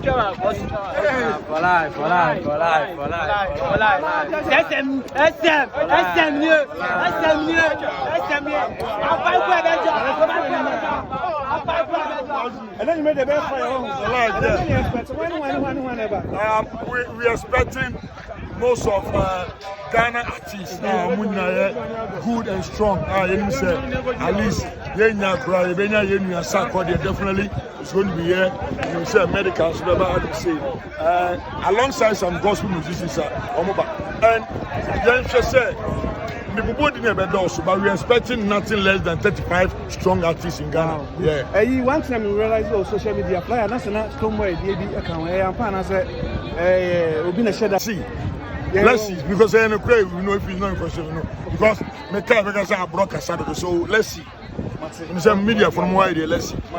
For life. And then you made the best for your own. We're expecting most of Ghana artists now good and strong. At least definitely it's going to be here. You say medicals, alongside some gospel musicians. And then she said, but we're expecting nothing less than 35 strong artists in Ghana. Wow. Yeah. One time we realized social media flyer, that's not Stonebwoy, account. I said, we've been a Shatta. See, let's see, because I know if he's not in question, because my car, because I broke a so let's see. Media from why let's see.